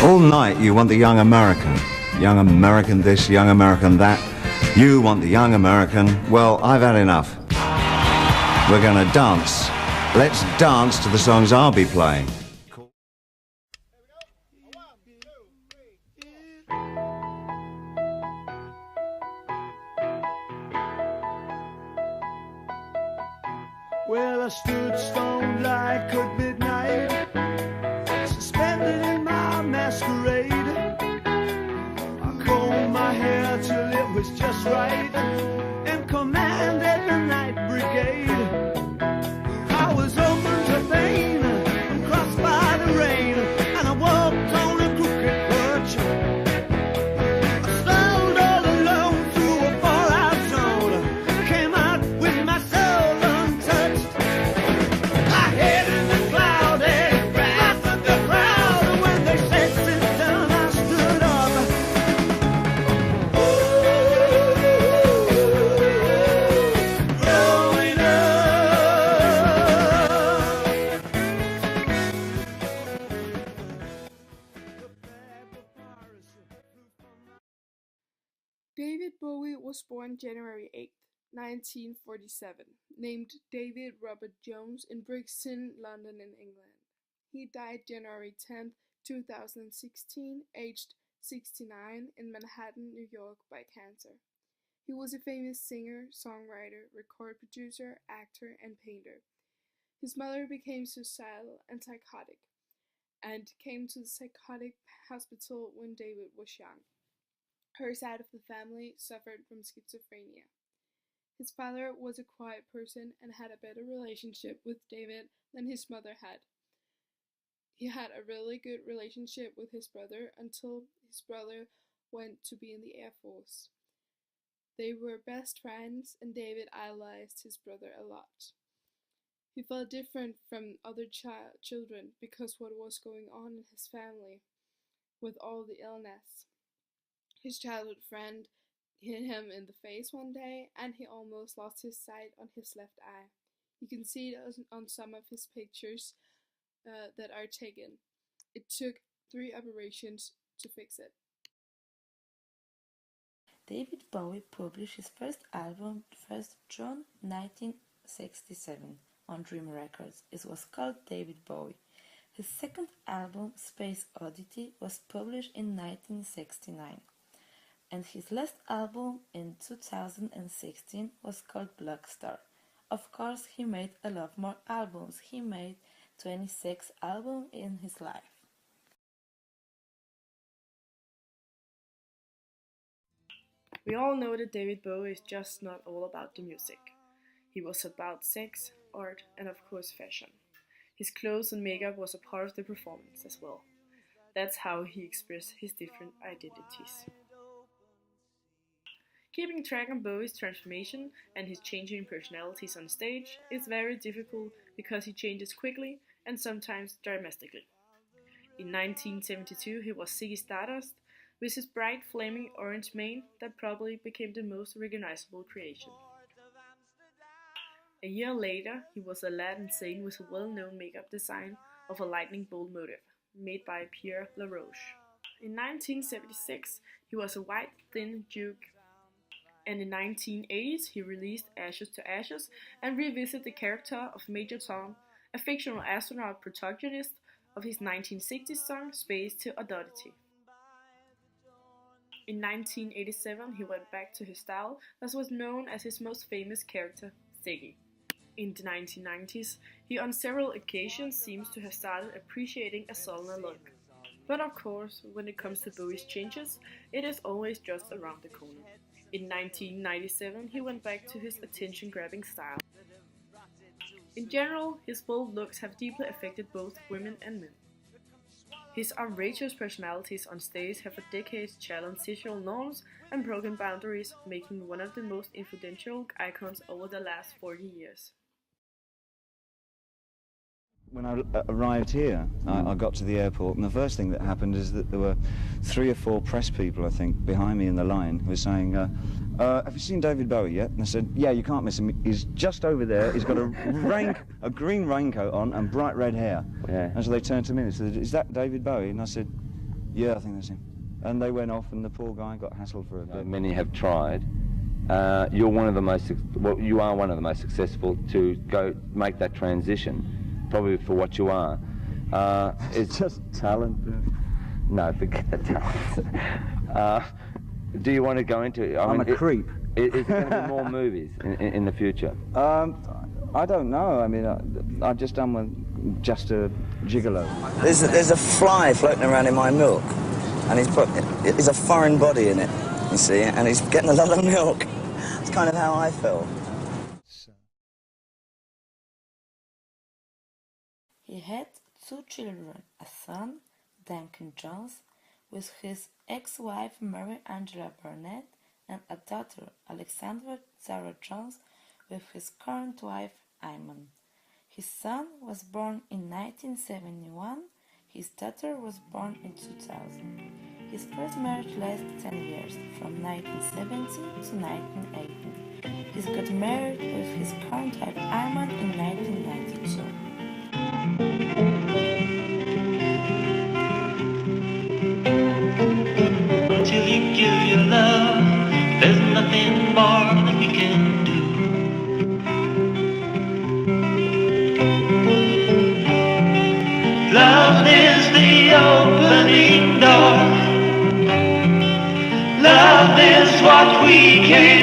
All night you want the young American this, young American that. You want the young American. Well, I've had enough. We're gonna dance. Let's dance to the songs I'll be playing. Well, I stood stone like at midnight, suspended in my masquerade. I combed my hair till it was just right and commanded the night brigade. I was open to pain and crossed by the rain, and I walked on a crooked perch. I strolled all alone through a far-out zone, came out with my soul untouched. My head in the cloudy, laughed at the crowd, and when they said sit down, I stood up. Growing up. David Bowie was born January 8, 1947, named David Robert Jones in Brixton, London in England. He died January 10, 2016, aged 69, in Manhattan, New York by cancer. He was a famous singer, songwriter, record producer, actor, and painter. His mother became suicidal and psychotic, and came to the psychotic hospital when David was young. Her side of the family suffered from schizophrenia. His father was a quiet person and had a better relationship with David than his mother had. He had a really good relationship with his brother until his brother went to be in the Air Force. They were best friends, and David idolized his brother a lot. He felt different from other children because what was going on in his family with all the illness. His childhood friend hit him in the face one day, and he almost lost his sight on his left eye. You can see it on some of his pictures that are taken. It took 3 operations to fix it. David Bowie published his first album 1st June 1967 on Dream Records. It was called David Bowie. His second album, Space Oddity, was published in 1969. And his last album in 2016 was called Blockstar. Of course, he made a lot more albums. He made 26 albums in his life. We all know that David Bowie is just not all about the music. He was about sex, art, and of course fashion. His clothes and makeup was a part of the performance as well. That's how he expressed his different identities. Keeping track on Bowie's transformation and his changing personalities on stage is very difficult because he changes quickly and sometimes dramatically. In 1972 he was Ziggy Stardust with his bright flaming orange mane that probably became the most recognizable creation. A year later he was Aladdin Sane with a well-known makeup design of a lightning bolt motif made by Pierre Laroche. In 1976 he was a white thin duke, and in 1980s he released Ashes to Ashes and revisited the character of Major Tom, a fictional astronaut protagonist of his 1960s song Space to Oddity. In 1987 he went back to his style that was known as his most famous character, Ziggy. In the 1990s, he on several occasions seems to have started appreciating a sullen look. But of course, when it comes to Bowie's changes, it is always just around the corner. In 1997, he went back to his attention-grabbing style. In general, his bold looks have deeply affected both women and men. His outrageous personalities on stage have for decades challenged social norms and broken boundaries, making him one of the most influential icons over the last 40 years. When I arrived here, I got to the airport, and the first thing that happened is that there were 3 or 4 press people, I think, behind me in the line who were saying, have you seen David Bowie yet? And I said, yeah, you can't miss him. He's just over there. He's got a green raincoat on and bright red hair. Yeah. And so they turned to me and said, is that David Bowie? And I said, Yeah, I think that's him. And they went off, and the poor guy got hassled for a bit. Many have tried. You're one of the most, well, you are one of the most successful to go make that transition, probably for what you are. It's just talent. No, forget the talent. Do you want to go into? I'm a creep. Is there going to be more movies in the future? I don't know. I mean, I've just done with Just a Gigolo. There's a fly floating around in my milk, and he's a foreign body in it, you see, and he's getting a lot of milk. It's kind of how I feel. He had 2 children, a son, Duncan Jones, with his ex-wife Mary Angela Burnett, and a daughter, Alexandra Sarah Jones, with his current wife, Iman. His son was born in 1971, his daughter was born in 2000. His first marriage lasted 10 years, from 1970 to 1980. He got married with his current wife, Iman, in 1992. Until you give your love, there's nothing more that we can do. Love is the opening door. Love is what we can